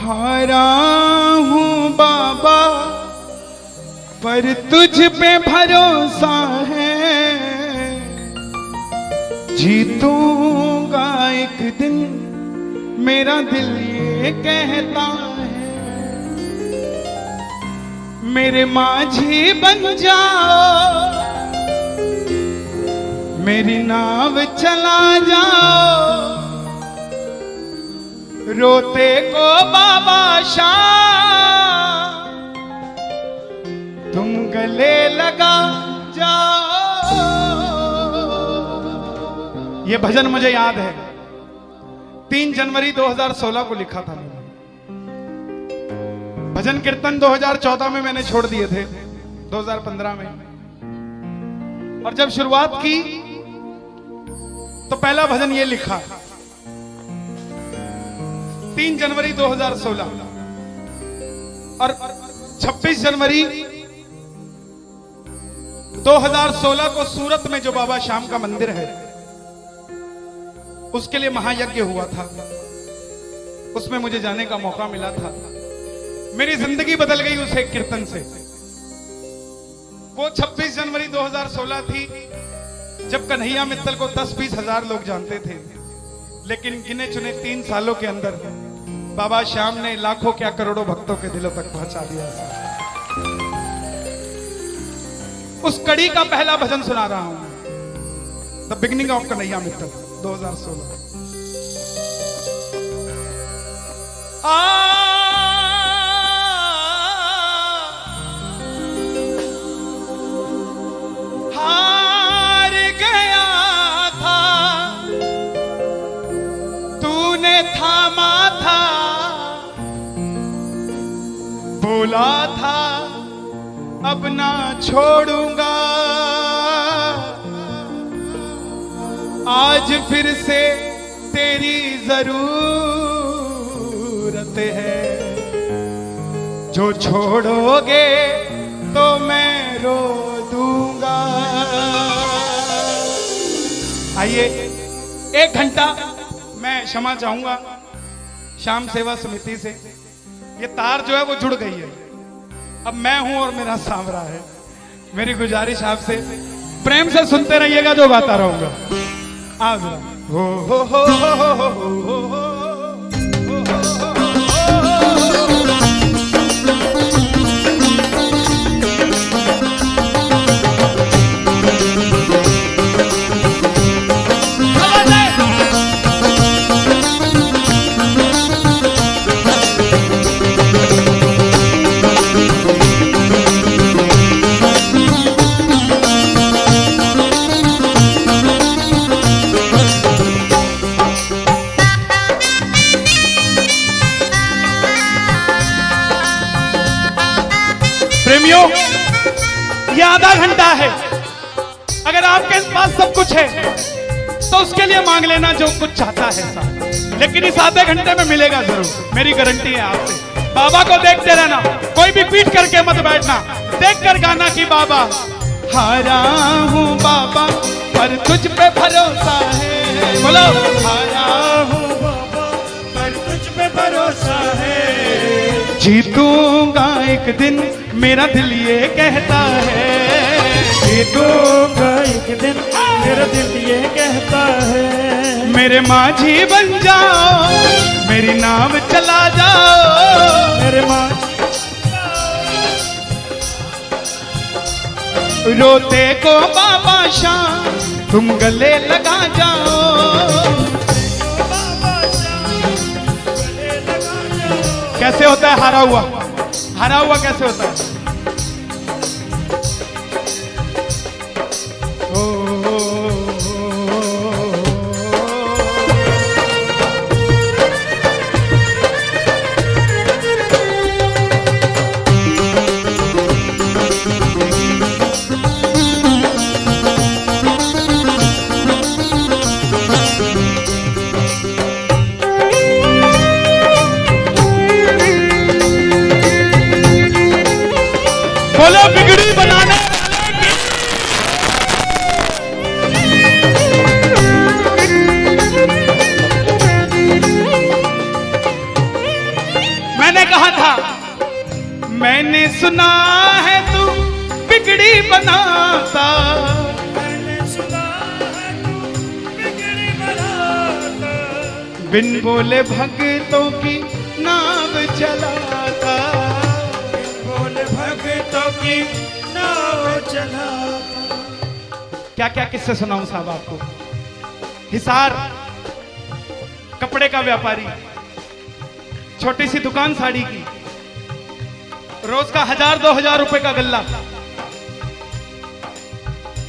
हारा हूँ बाबा पर तुझ पे भरोसा है, जीतूंगा एक दिन मेरा दिल ये कहता है। मेरे माझी बन जाओ, मेरी नाव चला जाओ, रोते को बाबा शाम तुम गले लगा जाओ। ये भजन मुझे याद है, 3 जनवरी 2016 को लिखा था मैंने। भजन कीर्तन 2014 में मैंने छोड़ दिए थे, 2015 में। और जब शुरुआत की तो पहला भजन ये लिखा 3 जनवरी 2016। और 26 जनवरी 2016 को सूरत में जो बाबा श्याम का मंदिर है उसके लिए महायज्ञ हुआ था, उसमें मुझे जाने का मौका मिला था। मेरी जिंदगी बदल गई उस एक कीर्तन से। वो 26 जनवरी 2016 थी जब कन्हैया मित्तल को 10-20 हजार लोग जानते थे, लेकिन गिने चुने 3 सालों के अंदर बाबा श्याम ने लाखों क्या करोड़ों भक्तों के दिलों तक पहुंचा दिया। उस कड़ी का पहला भजन सुना रहा हूं, the beginning of Kanhaiya Mittal 2016। हार गया था तूने थामा था, बोला था अब ना छोड़ूंगा, आज फिर से तेरी जरूरत है, जो छोड़ोगे तो मैं रो दूंगा। आइए 1 घंटा मैं क्षमा चाहूंगा श्याम सेवा समिति से। ये तार जो है वो जुड़ गई है, अब मैं हूं और मेरा सांवरा है। मेरी गुजारिश आपसे प्रेम से सुनते रहिएगा, जो गाता रहूंगा। आज हो हो हो हो हो हो हो हो। प्रेमियों, ये आधा घंटा है। अगर आपके पास सब कुछ है तो उसके लिए मांग लेना जो कुछ चाहता है साहब, लेकिन इस आधे घंटे में मिलेगा जरूर, मेरी गारंटी है आपसे। बाबा को देखते रहना, कोई भी पीठ करके मत बैठना, देख कर गाना कि बाबा हारा हूँ बाबा पर तुझ पे भरोसा है। बोलो हारा हूँ बाबा पर तुझ पे भरोसा है, जीतूंगा एक दिन मेरा दिल ये कहता है, जीतूंगा एक दिन मेरा दिल ये कहता है। मेरे माझी बन जाओ, मेरी नाव चला जाओ, मेरे माझी रोते को बाबा शाम तुम गले लगा जाओ। कैसे होता है हारा हुआ? हारा हुआ कैसे होता है? सुना है तू बिगड़ी बनाता, मैंने सुना है तू बिगड़ी बनाता, बिन बोले भक्तों की नाव चलाता, बोले भक्तों की नाव चलाता। क्या क्या किस्से सुनाऊं साहब आपको। हिसार कपड़े का व्यापारी, छोटी सी दुकान साड़ी की, रोज का 1000-2000 रुपए का गल्ला।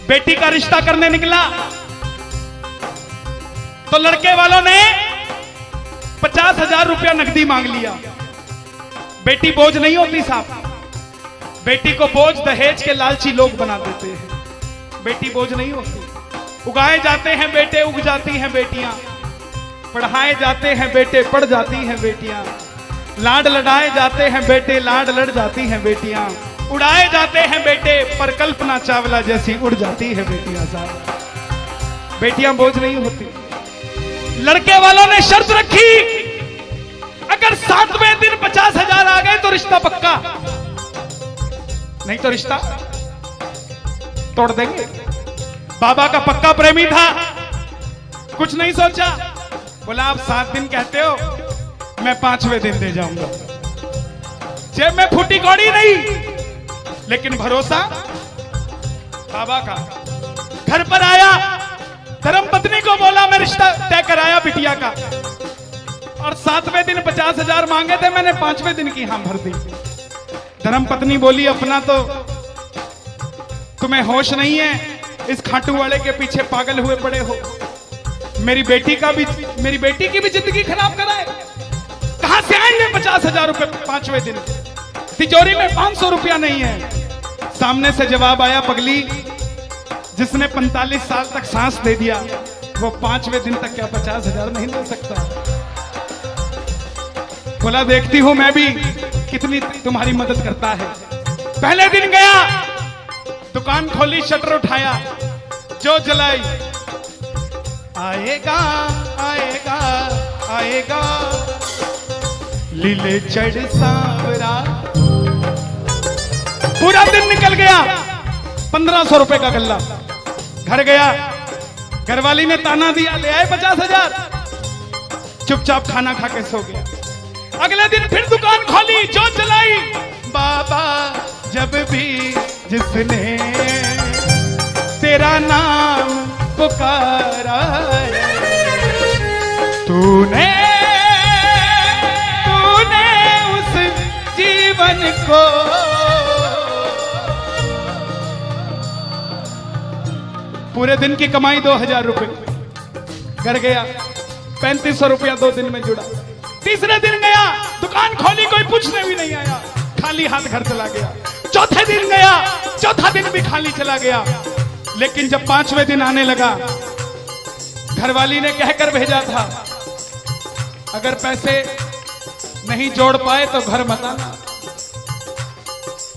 बेटी का रिश्ता करने निकला तो लड़के वालों ने 50,000 रुपया नकदी मांग लिया। बेटी बोझ नहीं होती साहब, बेटी को बोझ दहेज के लालची लोग बना देते हैं। बेटी बोझ नहीं होती। उगाए जाते हैं बेटे, उग जाती हैं बेटियां। पढ़ाए जाते हैं बेटे, पढ़ जाती हैं बेटियां। लाड लड़ाए जाते हैं बेटे, लाड लड़ जाती हैं बेटियां। उड़ाए जाते हैं बेटे, पर कल्पना चावला जैसी उड़ जाती है बेटियां साहब। बेटियां बोझ नहीं होती। लड़के वालों ने शर्त रखी, अगर 7वें दिन 50,000 आ गए तो रिश्ता पक्का, नहीं तो रिश्ता तोड़ देंगे। बाबा का पक्का प्रेमी था, कुछ नहीं सोचा, बोला आप 7 दिन कहते हो, मैं 5वें दिन दे जाऊंगा। जेब में फूटी कौड़ी नहीं, लेकिन भरोसा बाबा का। घर पर आया, धर्मपत्नी को बोला मैं रिश्ता तय कराया बिटिया का, और 7वें दिन 50,000 मांगे थे, मैंने 5वें दिन की हां भर दी। धर्मपत्नी बोली अपना तो तुम्हें होश नहीं है, इस खाटू वाले के पीछे पागल हुए पड़े हो। मेरी बेटी की भी जिंदगी खराब कराए। कहां से आएंगे 50,000 रुपए 5वें दिन? तिजोरी में 500 रुपया नहीं है। सामने से जवाब आया, पगली जिसने 45 साल तक सांस दे दिया, वो 5वें दिन तक क्या 50,000 नहीं दे सकता? बोला देखती हूं मैं भी कितनी तुम्हारी मदद करता है। पहले दिन गया, दुकान खोली, शटर उठाया, जो जलाई, आएगा आएगा आएगा लीले चढ़ सांवरा। पूरा दिन निकल गया, 1500 रुपए का गल्ला। घर गया, घरवाली ने ताना दिया, ले आए 50,000। चुपचाप खाना खा के सो गया। अगले दिन फिर दुकान खोली, जो चलाई, बाबा जब भी जिसने तेरा नाम पुकारा तूने उस जीवन को पूरे दिन की कमाई 2000 रुपए। घर गया, 3500 रुपया 2 दिन में जुड़ा। तीसरे दिन गया, दुकान खोली, कोई पूछने भी नहीं आया, खाली हाथ घर चला गया। चौथे दिन गया, चौथा दिन भी खाली चला गया। लेकिन जब 5वें दिन आने लगा, घरवाली ने कहकर भेजा था, अगर पैसे नहीं जोड़ पाए तो घर मत आना।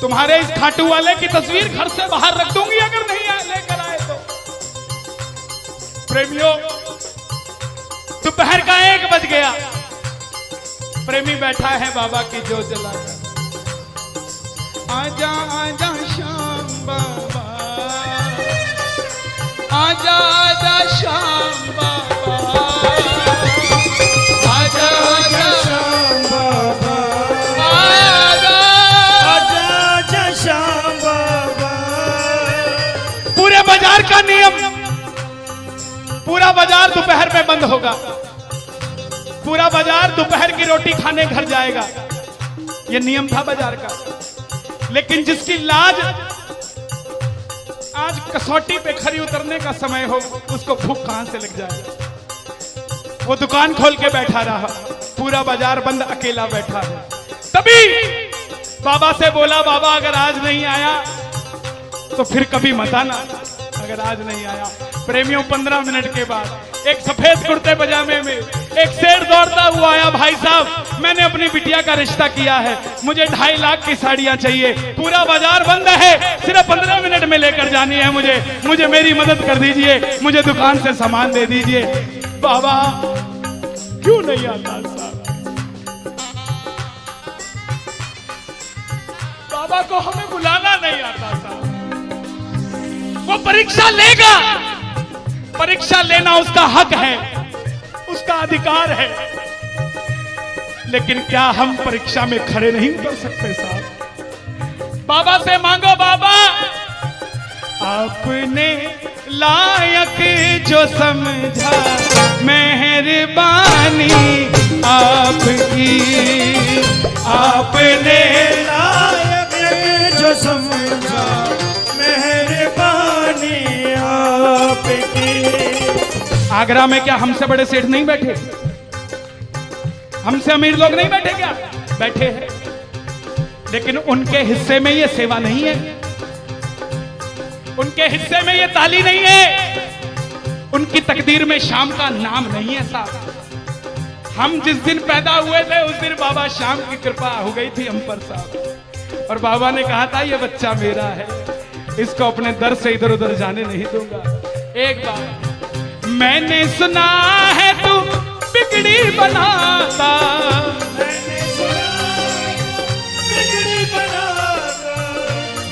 तुम्हारे इस खाटू वाले की तस्वीर घर से बाहर रख दूंगी अगर नहीं लेकर आए तो। प्रेमियों, दोपहर का 1 बज गया। प्रेमी बैठा है बाबा की जोत जलाकर। आजा आजा श्याम बाबा, आजा आजा श्याम बाबा, आजा आजा श्याम बाबा, आजा आजा आजा श्याम बाबा। पूरे बाजार का नियम, पूरा बाजार दोपहर में बंद होगा। पूरा बाजार दोपहर की रोटी खाने घर जाएगा। यह नियम था बाजार का। लेकिन जिसकी लाज आज कसौटी पे खरी उतरने का समय हो, उसको भूख कहां से लग जाए। वो दुकान खोल के बैठा रहा, पूरा बाजार बंद, अकेला बैठा है। तभी बाबा से बोला, बाबा अगर आज नहीं आया तो फिर कभी मत आना, अगर आज नहीं आया। प्रेमियों, 15 मिनट के बाद एक सफेद कुर्ते पजामे में एक शेर दौड़ता हुआ आया। भाई साहब, मैंने अपनी बिटिया का रिश्ता किया है, मुझे 2.5 लाख की साड़ियां चाहिए, पूरा बाजार बंद है, सिर्फ 15 मिनट में लेकर जानी है मुझे मेरी मदद कर दीजिए, मुझे दुकान से सामान दे दीजिए। बाबा क्यों नहीं आता साहब? बाबा बाबा को हमें बुलाना नहीं आता साहब। वो परीक्षा लेगा, परीक्षा लेना उसका हक है, उसका अधिकार है, लेकिन क्या हम परीक्षा में खड़े नहीं उतर सकते साहब? बाबा से मांगो, बाबा आपने लायक जो समझा, मेहरबानी आपकी, आपने लायक जो समझा, मेहरबानी आपकी। आगरा में क्या हमसे बड़े सेठ नहीं बैठे? हमसे अमीर लोग नहीं बैठे क्या? बैठे हैं, लेकिन उनके हिस्से में ये सेवा नहीं है, उनके हिस्से में ये ताली नहीं है, उनकी तकदीर में शाम का नाम नहीं है साहब। हम जिस दिन पैदा हुए थे उस दिन बाबा शाम की कृपा हो गई थी हम पर साहब, और बाबा ने कहा था ये बच्चा मेरा है, इसको अपने दर से इधर उधर जाने नहीं दूंगा। एक बार मैंने सुना है तू बिगड़ी बनाता,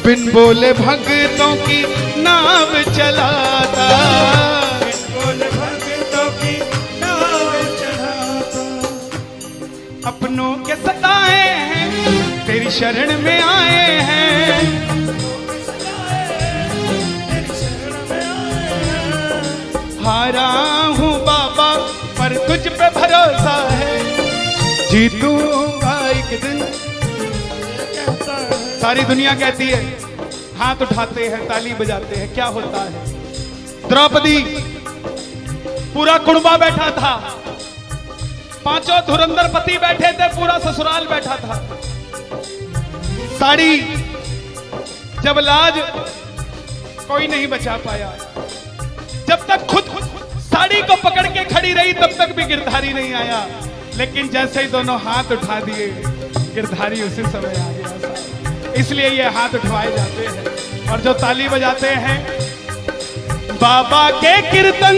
बिन बोले भक्तों की नाव चलाता, बिन बोले भक्तों की नाव चलाता। अपनों के सताए हैं तेरी शरण में आए हैं, हारा हूँ बाबा पर तुझ पे भरोसा है, जीतूंगा एक दिन। सारी दुनिया कहती है, हाथ उठाते हैं, ताली बजाते हैं, क्या होता है? द्रौपदी पूरा कुणबा बैठा था, पांचों धुरंधर पति बैठे थे, पूरा ससुराल बैठा था। साड़ी जब लाज कोई नहीं बचा पाया, जब तक खुद साड़ी को पकड़ के खड़ी रही तब तक भी गिरधारी नहीं आया, लेकिन जैसे ही दोनों हाथ उठा दिए गिरधारी उसी समय आ गया। इसलिए ये हाथ उठवाए जाते हैं, और जो ताली बजाते हैं बाबा के कीर्तन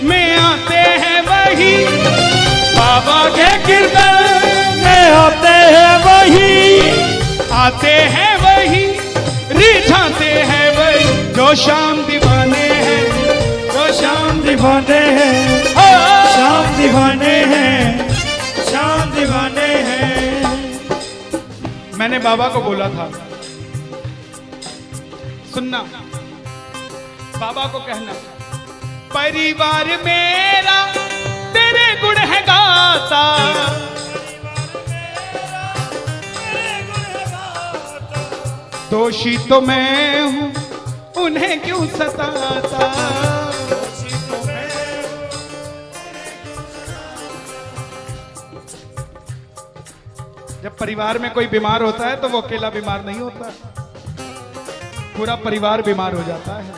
में आते हैं वही, बाबा के कीर्तन में आते हैं वही, आते हैं वही, रिझाते हैं वही, जो शाम दीवाने हैं, जो शाम दीवाने हैं, शाम दीवाने हैं, शाम दीवाने हैं। मैंने बाबा को बोला था, सुनना, बाबा को कहना, परिवार मेरा तेरे गुण है गाता, दोषी तो मैं हूं उन्हें क्यों सताता। जब परिवार में कोई बीमार होता है तो वो अकेला बीमार नहीं होता, पूरा परिवार बीमार हो जाता है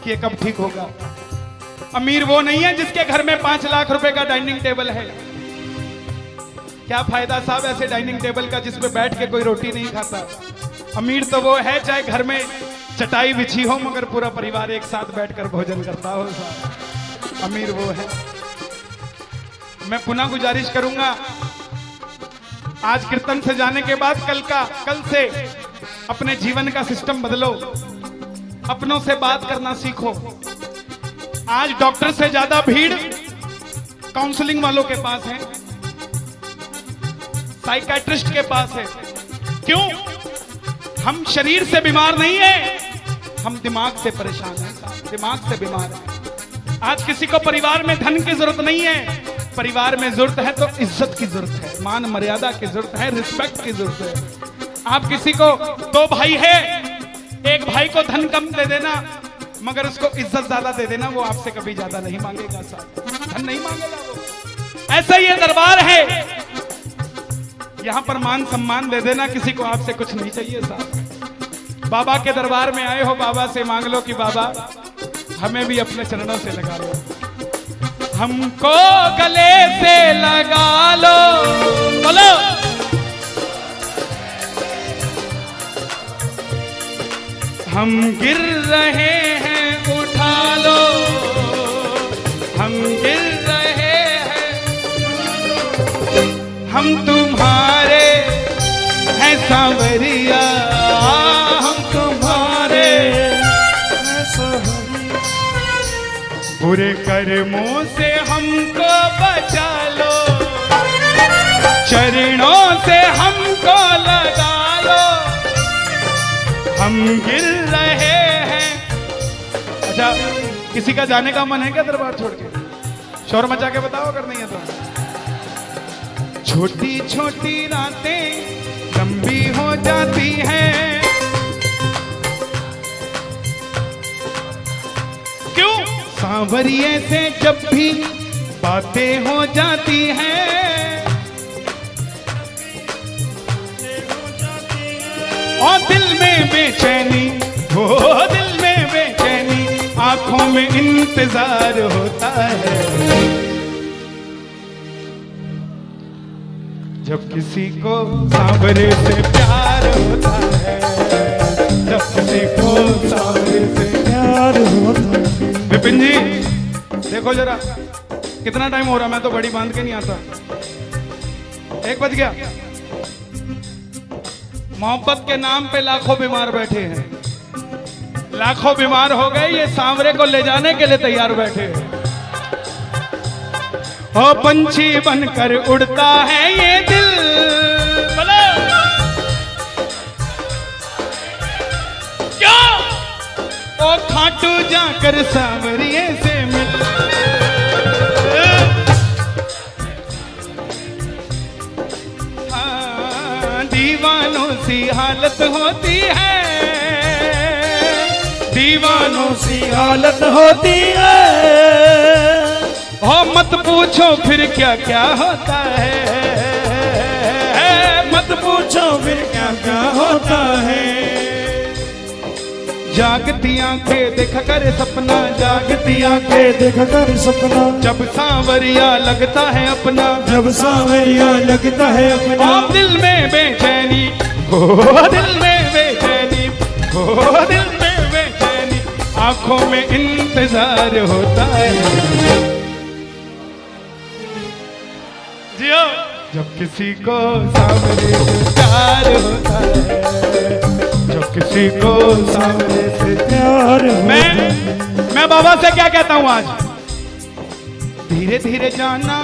कि ये कब ठीक होगा। अमीर वो नहीं है जिसके घर में 5 लाख रुपए का डाइनिंग टेबल है। क्या फायदा साहब ऐसे डाइनिंग टेबल का जिसपे बैठ के कोई रोटी नहीं खाता। अमीर तो वो है चाहे घर में चटाई बिछी हो मगर पूरा परिवार एक साथ बैठकर भोजन करता हो साहब, अमीर वो है। मैं पुनः गुजारिश करूंगा, आज कीर्तन से जाने के बाद कल से अपने जीवन का सिस्टम बदलो, अपनों से बात करना सीखो। आज डॉक्टर से ज्यादा भीड़ काउंसलिंग वालों के पास है, साइकियाट्रिस्ट के पास है। क्यों? हम शरीर से बीमार नहीं है, हम दिमाग से परेशान हैं, दिमाग से बीमार हैं। आज किसी को परिवार में धन की जरूरत नहीं है, परिवार में जरूरत है तो इज्जत की जरूरत है, मान मर्यादा की जरूरत है, रिस्पेक्ट की जरूरत है। आप किसी को 2 भाई है, एक भाई को धन कम दे देना मगर उसको इज्जत ज्यादा दे देना, वो आपसे कभी ज्यादा नहीं मांगेगा साहब, धन नहीं मांगेगा वो। ऐसा ये दरबार है, यहां पर मान सम्मान दे देना, किसी को आपसे कुछ नहीं चाहिए साहब। बाबा के दरबार में आए हो, बाबा से मांग लो कि बाबा हमें भी अपने चरणों से लगा लो, हमको गले से लगा लो, बोलो हम गिर रहे हैं उठा लो, हम गिर रहे हैं, हम तुम्हारे हैं सांवरिया। कर्मों से हमको बचा लो, चरणों से हमको लगा लो, हम गिर रहे हैं। अच्छा, किसी का जाने का मन है क्या दरबार छोड़ के? शोर मचा के बताओ अगर नहीं है तो। छोटी छोटी रातें लंबी हो जाती हैं, क्यों? सांवरिये से जब भी बातें हो जाती हैं, और दिल में बेचैनी, वो दिल में बेचैनी, आंखों में इंतजार होता है। जब किसी को सांवरे से प्यार होता है, जब किसी को सांवरे से प्यार होता है। विपिन जी देखो जरा कितना टाइम हो रहा, मैं तो बड़ी बांध के नहीं आता। 1 बज गया। मोहब्बत के नाम पे लाखों बीमार बैठे हैं, लाखों बीमार हो गए, ये सांवरे को ले जाने के लिए तैयार बैठे हैं। ओ पंछी बनकर उड़ता है ये दिल, बोलो क्या? ओ खाटू जाकर सांवरिये से मिल, दीवानों सी हालत होती है, दीवानों सी हालत होती है। हो मत पूछो फिर क्या क्या होता है, मत पूछो फिर क्या क्या होता है। जागती आंखें देखा कर सपना, जागती आंखें देखा कर सपना, जब सांवरिया लगता है अपना, जब सांवरिया लगता है अपना। और दिल में बेचैनी, हो दिल में बेचैनी, हो दिल में बेचैनी, आंखों में इंतजार होता है। जियो जब किसी को सांवरे से प्यार होता है, जब किसी को सांवरे से प्यार होता है। मैं बाबा से क्या कहता हूं आज? धीरे धीरे जाना,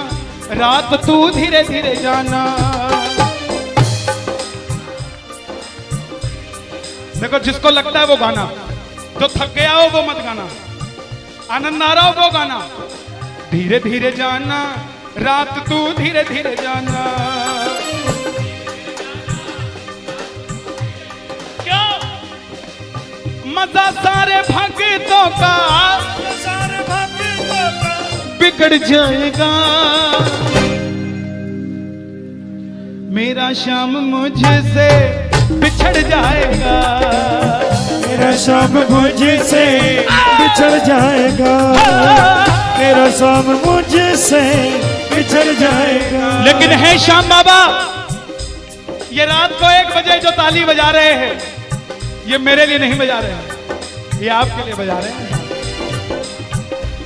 रात तू धीरे धीरे जाना। देखो जिसको लगता है वो गाना, जो थक गया हो वो मत गाना, आनंद आ रहा हो वो गाना। धीरे धीरे जाना, रात तू धीरे धीरे जाना। क्या मजा सारे भक्तों का, सारे भक्तों का बिगड़ जाएगा। मेरा श्याम मुझसे बिछड़ जाएगा, मेरा शाम मुझसे बिछड़ जाएगा, मेरा शाम मुझसे बिछड़ जाएगा। लेकिन है श्याम बाबा, ये रात को 1 बजे जो ताली बजा रहे हैं, ये मेरे लिए नहीं बजा रहे हैं, ये आपके लिए बजा रहे हैं।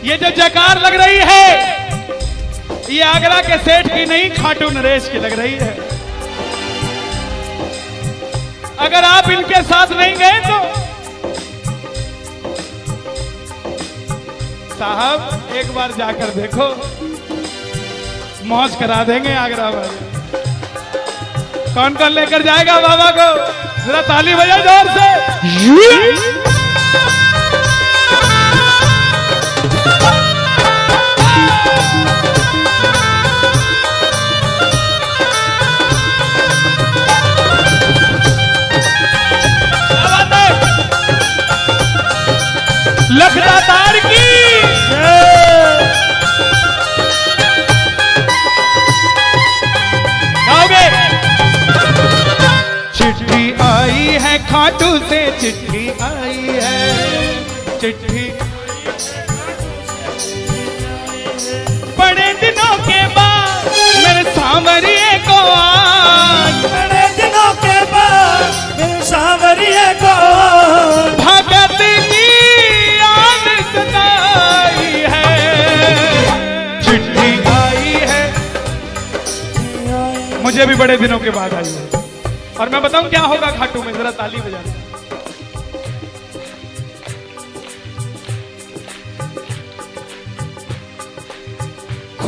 ये जो जयकार लग रही है, ये आगरा के सेठ की नहीं, खाटू नरेश की लग रही है। अगर आप इनके साथ नहीं गए तो साहब एक बार जाकर देखो, मौज करा देंगे आगरा वाले। कौन कौन लेकर जाएगा बाबा को? जरा ताली बजाओ जोर से। लखदातार की गाओगे? चिट्ठी आई है खाटू से, चिट्ठी आई है, चिट्ठी बड़े दिनों के बाद मेरे सांवरिये को आज, बड़े दिनों के बाद मेरे सांवरिये को भगत की याद सताई है। चिट्ठी आई है, मुझे भी बड़े दिनों के बाद आई है। और मैं बताऊं क्या होगा खाटू में, जरा ताली बजाना।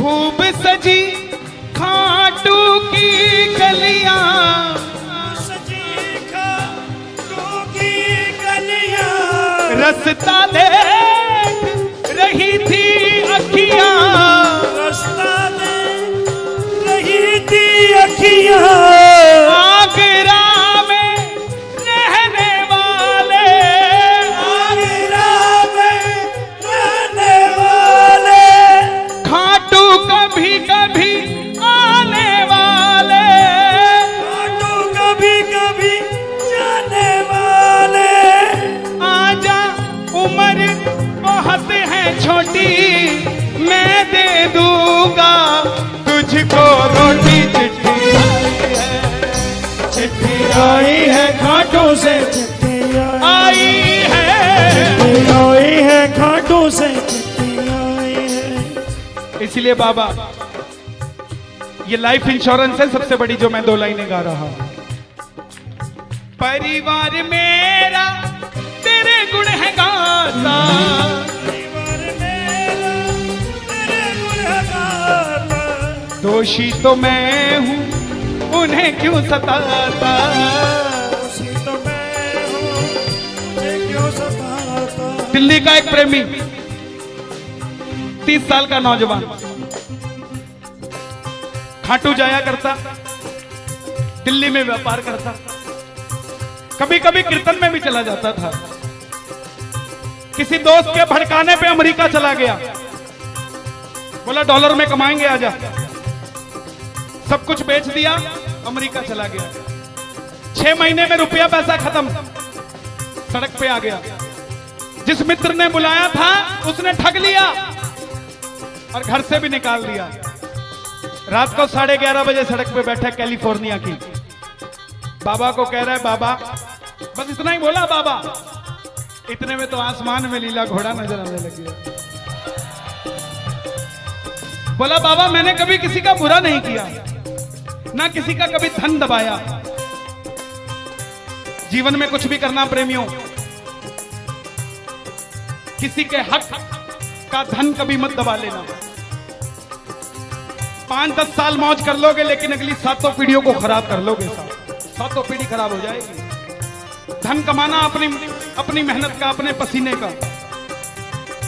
खूब सजी खाटू की गलियां, सजी खाटू की गलियां, रास्ता देख रही थी अखियां, रास्ता देख रही थी अखियां, आगरा में रहने वाले, आगरा में रहने वाले, खाटू कभी कभी आने वाले, खाटू कभी कभी जाने वाले, आजा उम्र बहुत है छोटी, मैं दे दूंगा तुझको रोटी। चिट्ठी आई है खाटू से, चिट्ठी आई है, आई है खाटू से, चिट्ठी आई है। इसलिए बाबा ये लाइफ इंश्योरेंस है सबसे बड़ी जो मैं 2 लाइनें गा रहा हूं। परिवार मेरा तेरे गुण है गाता, परिवार मेरा तेरे गुण है गाता, दोषी तो मैं हूं उन्हें क्यों सताता, उसी तो मैं हूँ, मुझे क्यों सताता। दिल्ली का एक प्रेमी 30 साल का नौजवान खाटू जाया करता, दिल्ली में व्यापार करता, कभी कभी कीर्तन में भी चला जाता था। किसी दोस्त के भड़काने पे अमेरिका चला गया, बोला डॉलर में कमाएंगे आजा, सब कुछ बेच दिया, अमेरिका चला गया। 6 महीने में रुपया पैसा खत्म, सड़क पे आ गया। जिस मित्र ने बुलाया था उसने ठग लिया और घर से भी निकाल दिया। रात को 11:30 बजे सड़क पे बैठा कैलिफोर्निया की, बाबा को कह रहा है बाबा, बस इतना ही बोला बाबा, इतने में तो आसमान में लीला घोड़ा नजर आने लग गया। बोला बाबा मैंने कभी किसी का बुरा नहीं किया, ना किसी का कभी धन दबाया, जीवन में कुछ भी करना प्रेमियों, किसी के हक का धन कभी मत दबा लेना। 5-10 साल मौज कर लोगे लेकिन अगली 7 पीढ़ियों को खराब कर लोगे, 7 पीढ़ी खराब हो जाएगी। धन कमाना अपनी मेहनत का, अपने पसीने का,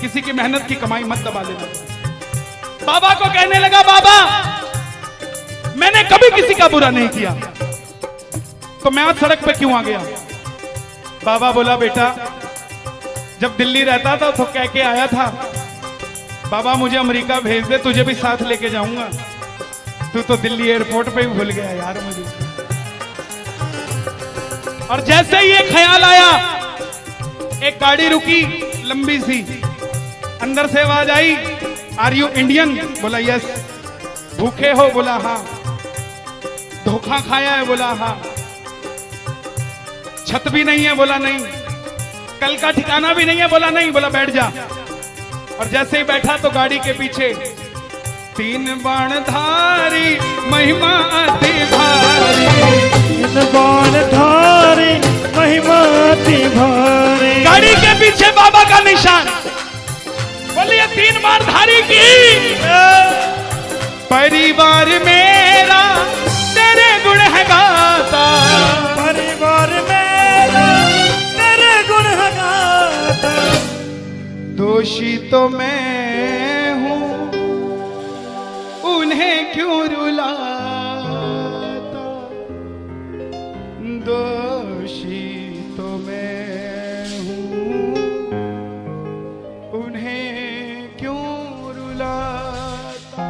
किसी की मेहनत की कमाई मत दबा लेना। बाबा को कहने लगा बाबा मैंने कभी किसी का बुरा नहीं किया, तो मैं आज सड़क पे क्यों आ गया। बाबा बोला बेटा जब दिल्ली रहता था तो कह के आया था बाबा मुझे अमेरिका भेज दे, तुझे भी साथ लेके जाऊंगा, तू तो दिल्ली एयरपोर्ट पे ही भूल गया यार मुझे। और जैसे ही ये ख्याल आया एक गाड़ी रुकी लंबी सी, अंदर से आवाज आई आर यू इंडियन, बोला यस। भूखे हो, बोला हाँ। धोखा खाया है, बोला हाँ। छत भी नहीं है, बोला नहीं। कल का ठिकाना भी नहीं है, बोला नहीं। बोला बैठ जा। और जैसे ही बैठा तो गाड़ी के पीछे 3 बाणधारी महिमा अति भारी, 3 बाणधारी महिमा अति भारी। गाड़ी के पीछे बाबा का निशान, बोलिए 3 बाणधारी की। परिवार मेरा तेरे गुण है गाता, परिवार मेरा तेरे गुण है गाता। दोषी तो मैं हूं उन्हें क्यों रुलाता, दोषी तो मैं हूं उन्हें क्यों रुलाता।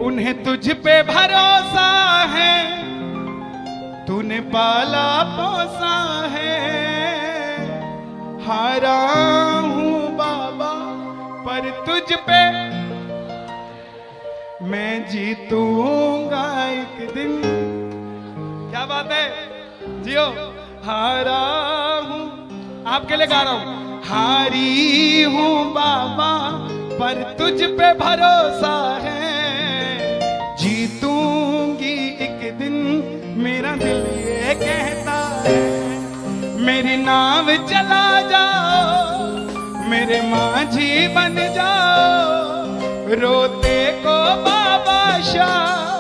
उन्हें तुझ पे भरोसा है, तूने पाला पोसा है। हारा हूं बाबा पर तुझ पे मैं जीतूंगा एक दिन। क्या बात है, जियो। हारा हूं, आपके लिए गा रहा हूं। हारी हूं बाबा पर तुझ पे भरोसा है, जीतूंगी एक दिन मेरा दिल ये कहता है। मेरी नाव चला जाओ, मेरे माझी बन जाओ, रोते को बाबा शाह